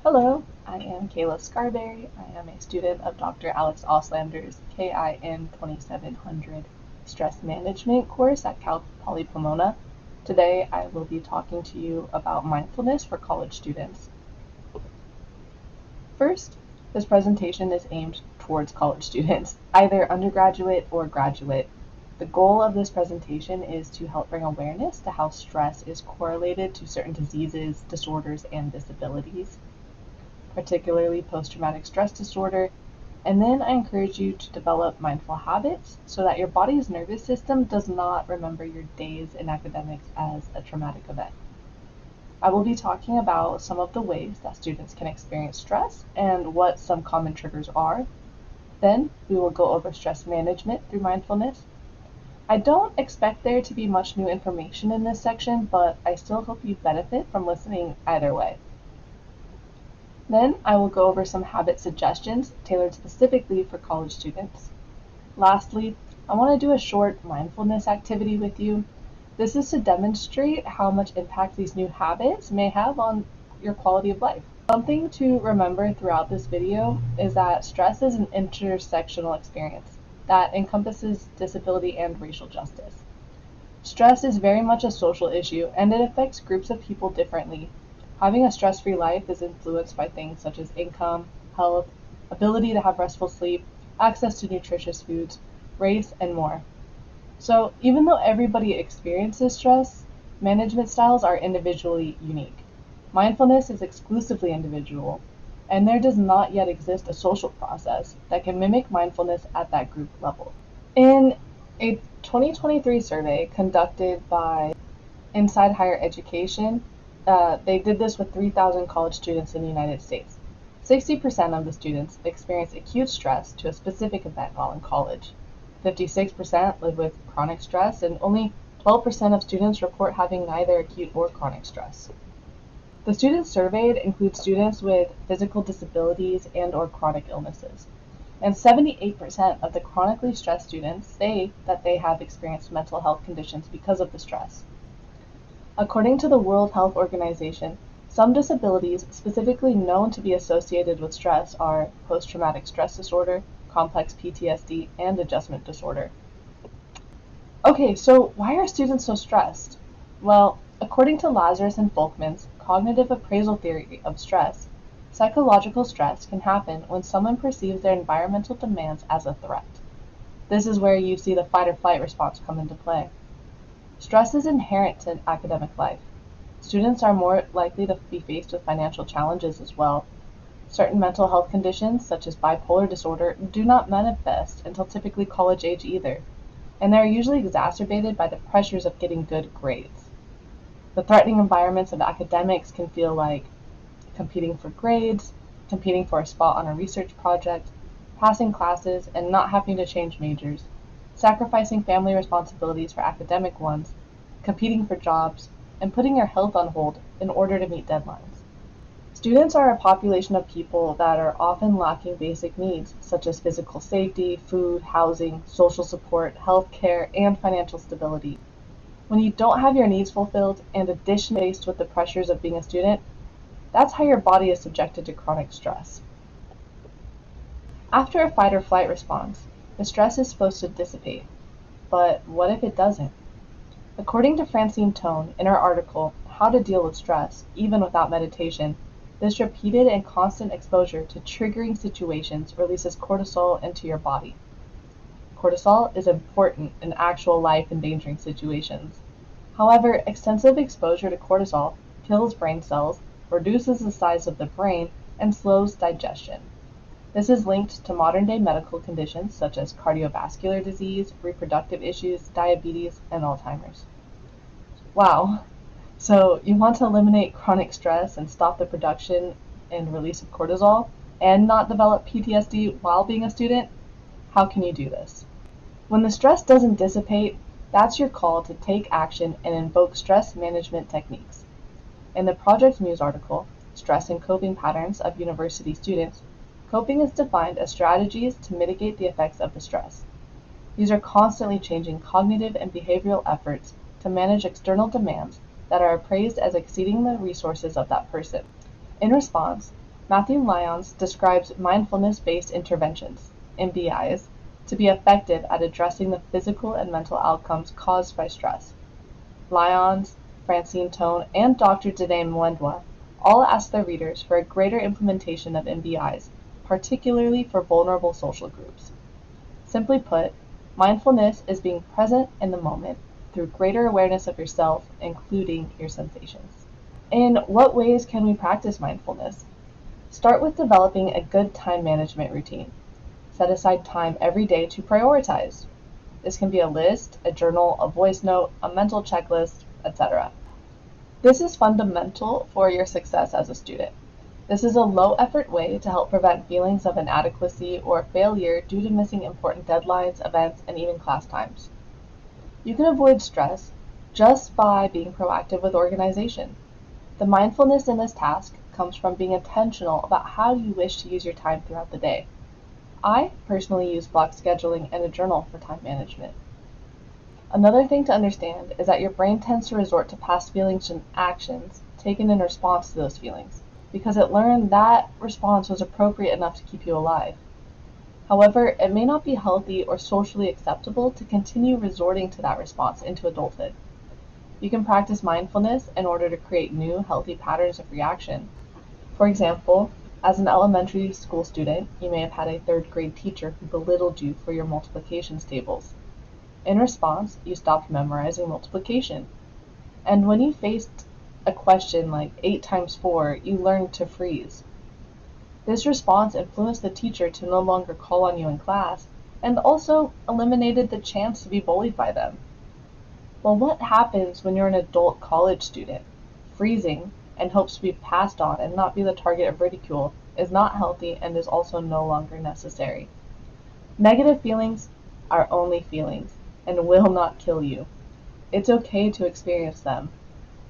Hello, I am Kayla Scarberry. I am a student of Dr. Alex Auslander's KIN 2700 Stress Management course at Cal Poly Pomona. Today I will be talking to you about mindfulness for college students. First, this presentation is aimed towards college students, either undergraduate or graduate. The goal of this presentation is to help bring awareness to how stress is correlated to certain diseases, disorders, and disabilities, particularly post-traumatic stress disorder, and then I encourage you to develop mindful habits so that your body's nervous system does not remember your days in academics as a traumatic event. I will be talking about some of the ways that students can experience stress and what some common triggers are. Then we will go over stress management through mindfulness. I don't expect there to be much new information in this section, but I still hope you benefit from listening either way. Then I will go over some habit suggestions tailored specifically for college students. Lastly, I want to do a short mindfulness activity with you. This is to demonstrate how much impact these new habits may have on your quality of life. Something to remember throughout this video is that stress is an intersectional experience that encompasses disability and racial justice. Stress is very much a social issue, and it affects groups of people differently. Having a stress-free life is influenced by things such as income, health, ability to have restful sleep, access to nutritious foods, race, and more. So even though everybody experiences stress, management styles are individually unique. Mindfulness is exclusively individual, and there does not yet exist a social process that can mimic mindfulness at that group level. In a 2023 survey conducted by Inside Higher Education, they did this with 3,000 college students in the United States. 60% of the students experience acute stress to a specific event while in college. 56% live with chronic stress, and only 12% of students report having neither acute or chronic stress. The students surveyed include students with physical disabilities and/or chronic illnesses. And 78% of the chronically stressed students say that they have experienced mental health conditions because of the stress. According to the World Health Organization, some disabilities specifically known to be associated with stress are post-traumatic stress disorder, complex PTSD, and adjustment disorder. Okay, so why are students so stressed? Well, according to Lazarus and Folkman's cognitive appraisal theory of stress, psychological stress can happen when someone perceives their environmental demands as a threat. This is where you see the fight or flight response come into play. Stress is inherent to academic life. Students are more likely to be faced with financial challenges as well. Certain mental health conditions, such as bipolar disorder, do not manifest until typically college age either, and they are usually exacerbated by the pressures of getting good grades. The threatening environments of academics can feel like competing for grades, competing for a spot on a research project, passing classes, and not having to change majors, sacrificing family responsibilities for academic ones, competing for jobs, and putting your health on hold in order to meet deadlines. Students are a population of people that are often lacking basic needs such as physical safety, food, housing, social support, health care, and financial stability. When you don't have your needs fulfilled and additionally faced with the pressures of being a student, that's how your body is subjected to chronic stress. After a fight or flight response, the stress is supposed to dissipate, but what if it doesn't? According to Francine Tone in her article, How to Deal with Stress, Even Without Meditation, this repeated and constant exposure to triggering situations releases cortisol into your body. Cortisol is important in actual life-endangering situations. However, extensive exposure to cortisol kills brain cells, reduces the size of the brain, and slows digestion. This is linked to modern-day medical conditions such as cardiovascular disease, reproductive issues, diabetes, and Alzheimer's. Wow! So you want to eliminate chronic stress and stop the production and release of cortisol and not develop PTSD while being a student? How can you do this? When the stress doesn't dissipate, that's your call to take action and invoke stress management techniques. In the Project News article, Stress and Coping Patterns of University Students, coping is defined as strategies to mitigate the effects of the stress. These are constantly changing cognitive and behavioral efforts to manage external demands that are appraised as exceeding the resources of that person. In response, Matthew Lyons describes mindfulness-based interventions, MBIs, to be effective at addressing the physical and mental outcomes caused by stress. Lyons, Francine Tone, and Dr. Dene Mwendwa all ask their readers for a greater implementation of MBIs, particularly for vulnerable social groups. Simply put, mindfulness is being present in the moment through greater awareness of yourself, including your sensations. In what ways can we practice mindfulness? Start with developing a good time management routine. Set aside time every day to prioritize. This can be a list, a journal, a voice note, a mental checklist, etc. This is fundamental for your success as a student. This is a low-effort way to help prevent feelings of inadequacy or failure due to missing important deadlines, events, and even class times. You can avoid stress just by being proactive with organization. The mindfulness in this task comes from being intentional about how you wish to use your time throughout the day. I personally use block scheduling and a journal for time management. Another thing to understand is that your brain tends to resort to past feelings and actions taken in response to those feelings, because it learned that response was appropriate enough to keep you alive. However, it may not be healthy or socially acceptable to continue resorting to that response into adulthood. You can practice mindfulness in order to create new, healthy patterns of reaction. For example, as an elementary school student, you may have had a third grade teacher who belittled you for your multiplication tables. In response, you stopped memorizing multiplication. And when you faced a question like 8 times 4, you learned to freeze. This response influenced the teacher to no longer call on you in class, and also eliminated the chance to be bullied by them. Well, what happens when you're an adult college student? Freezing, and hopes to be passed on and not be the target of ridicule, is not healthy and is also no longer necessary. Negative feelings are only feelings and will not kill you. It's okay to experience them.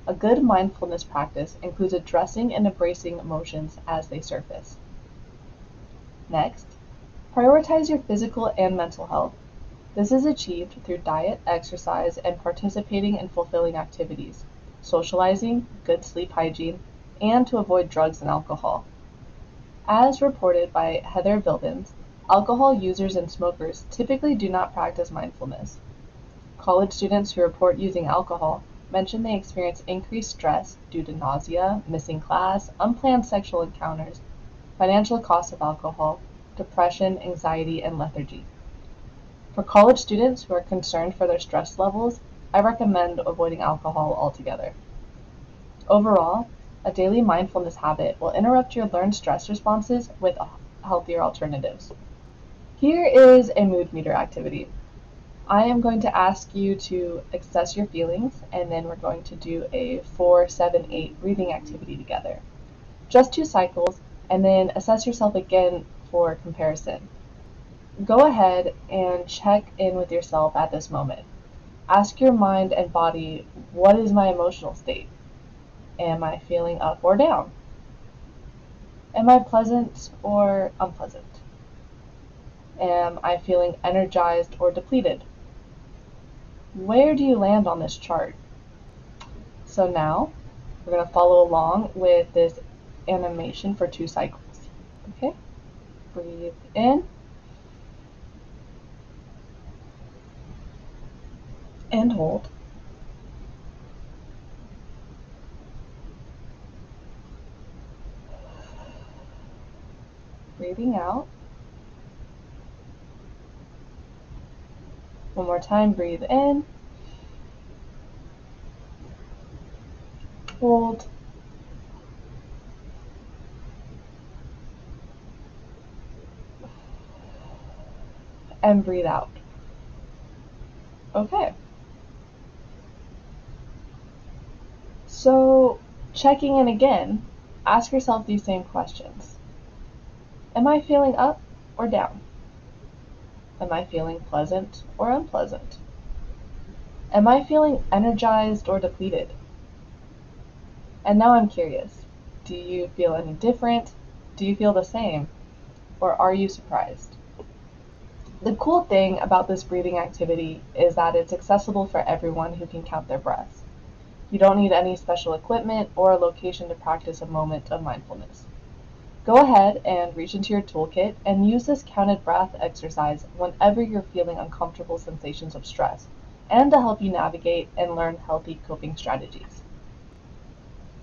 A good mindfulness practice includes addressing and embracing emotions as they surface. Next, prioritize your physical and mental health. This is achieved through diet, exercise, and participating in fulfilling activities, socializing, good sleep hygiene, and to avoid drugs and alcohol. As reported by Heather Bildens, alcohol users and smokers typically do not practice mindfulness. College students who report using alcohol mention they experience increased stress due to nausea, missing class, unplanned sexual encounters, financial costs of alcohol, depression, anxiety, and lethargy. For college students who are concerned for their stress levels, I recommend avoiding alcohol altogether. Overall, a daily mindfulness habit will interrupt your learned stress responses with healthier alternatives. Here is a mood meter activity. I am going to ask you to assess your feelings, and then we're going to do a 4-7-8 breathing activity together. Just 2 cycles, and then assess yourself again for comparison. Go ahead and check in with yourself at this moment. Ask your mind and body, what is my emotional state? Am I feeling up or down? Am I pleasant or unpleasant? Am I feeling energized or depleted? Where do you land on this chart? So now, we're going to follow along with this animation for 2 cycles. Okay? Breathe in. And hold. Breathing out. One more time, breathe in. Hold. And breathe out. Okay. So, checking in again, ask yourself these same questions. Am I feeling up or down? Am I feeling pleasant or unpleasant? Am I feeling energized or depleted? And now I'm curious, do you feel any different? Do you feel the same? Or are you surprised? The cool thing about this breathing activity is that it's accessible for everyone who can count their breaths. You don't need any special equipment or a location to practice a moment of mindfulness. Go ahead and reach into your toolkit and use this counted breath exercise whenever you're feeling uncomfortable sensations of stress, and to help you navigate and learn healthy coping strategies.